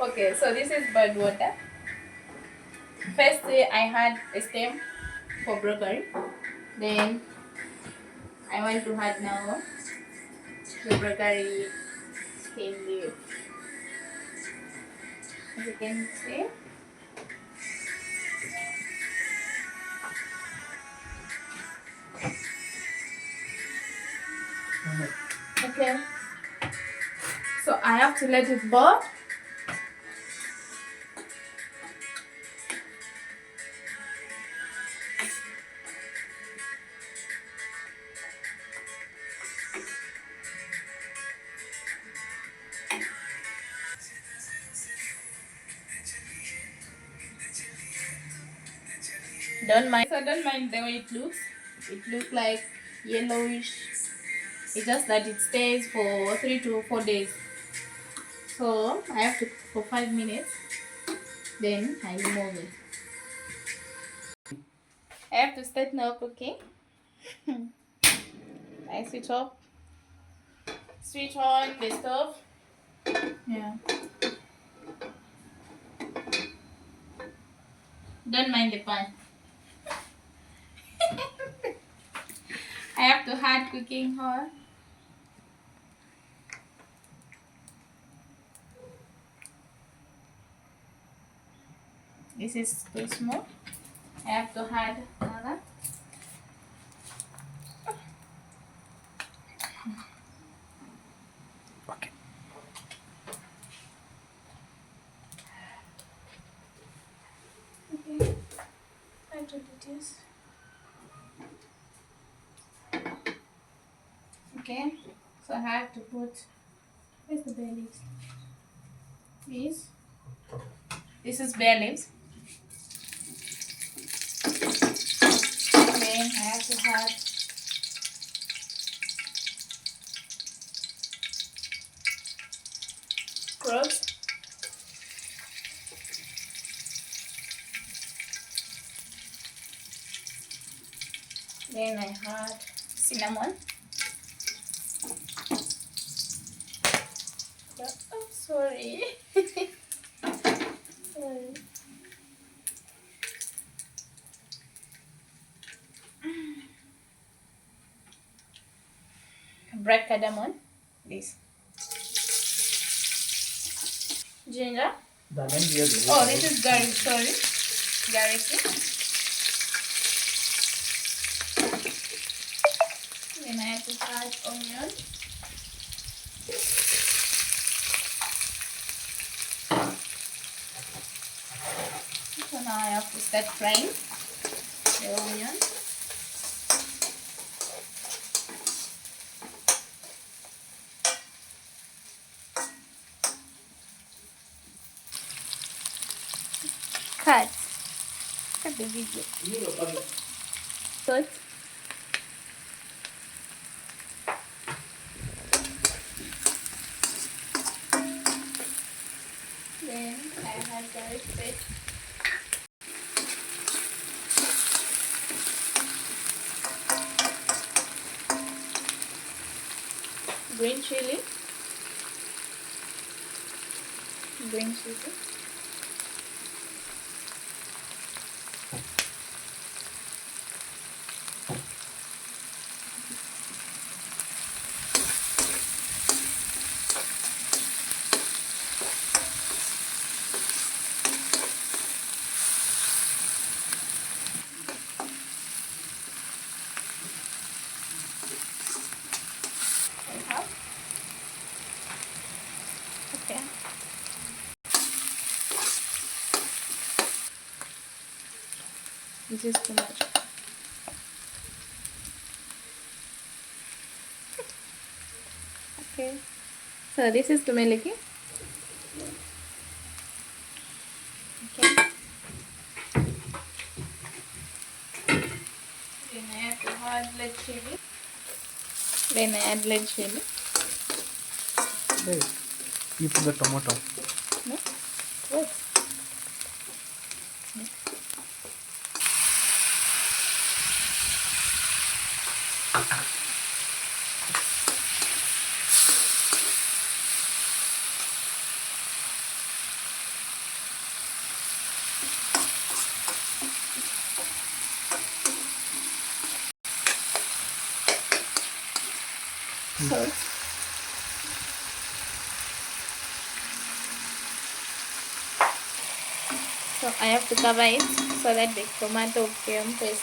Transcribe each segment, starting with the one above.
Okay, so this is bird water. First, I had a stem for broccoli. Then I want to add now the broccoli stem leaf. As you can see. Okay. So I have to let it boil. Don't mind the way it looks. It looks like yellowish. It's just that it stays for 3 to 4 days. So I have to cook for 5 minutes. Then I remove it. I have to start now cooking. I switch on the stove. Yeah. Don't mind the pan. I have to add cooking oil. This is too small. I have to add another. Okay. Okay. I do this. Okay. So I have to put. Where's the bay leaves? This is bay leaves. Then I have to add cloves. Then I add cinnamon. Oh, sorry. Sorry. Black cardamom. This. Ginger. Oh, this is garlic. Sorry. Garlic. Then I have to add onion. So now I have to start frying the onion. Cut the video. Salt. Then I have garlic paste. Green chili. Green chili. Okay. This is too much. Okay. So this is tumeliki. Okay. Then I have to add red chili. Then I add red chili. Hey, you put the tomato. No? What? No. So I have to cover it so that the tomato can paste.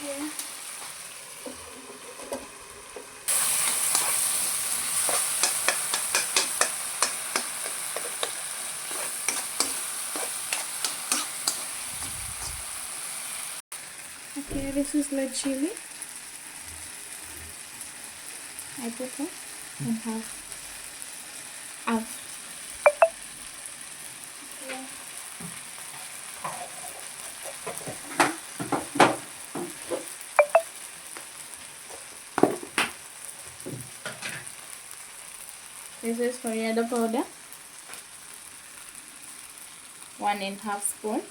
Yeah. Okay, this is the chili. I put it in half. Yeah. This is coriander powder, 1.5 spoon.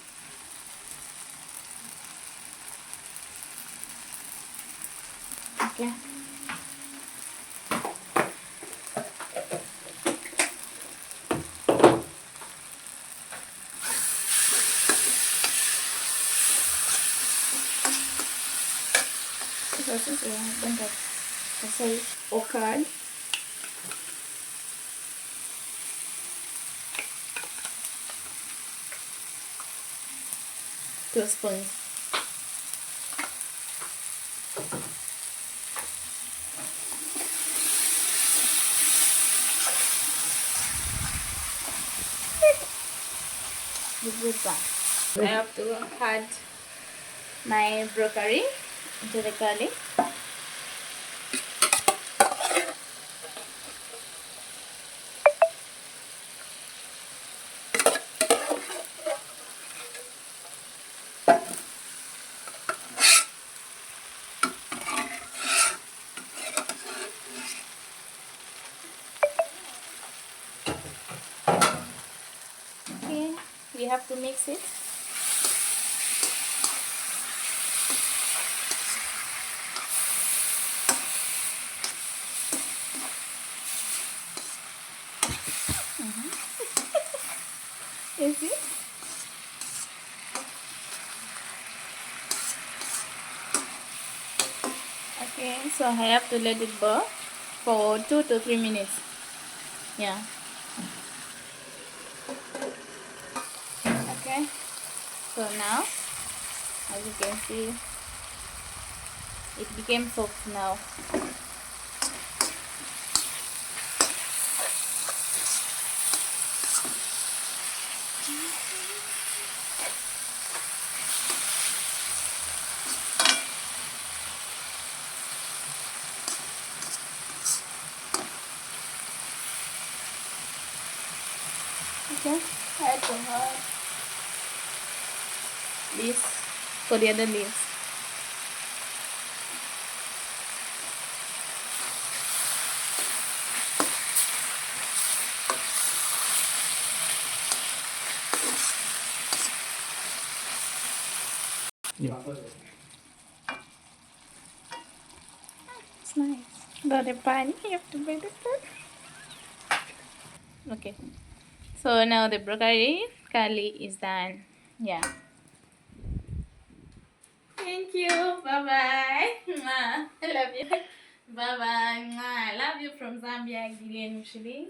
Okay. This is okad. 2 spoons. I have to add my broccoli into the garlic. Okay, we have to mix it. You see? Okay, so I have to let it boil for 2 to 3 minutes. Yeah. Okay, so now, as you can see, it became soft now. Okay, I had to add this coriander leaves. Yeah. It's nice. Got a pan. You have to build it. Okay. So now the broccoli curry is done. Yeah. Thank you. Bye bye. I love you. Bye bye. I love you from Zambia, Gideon Mushili.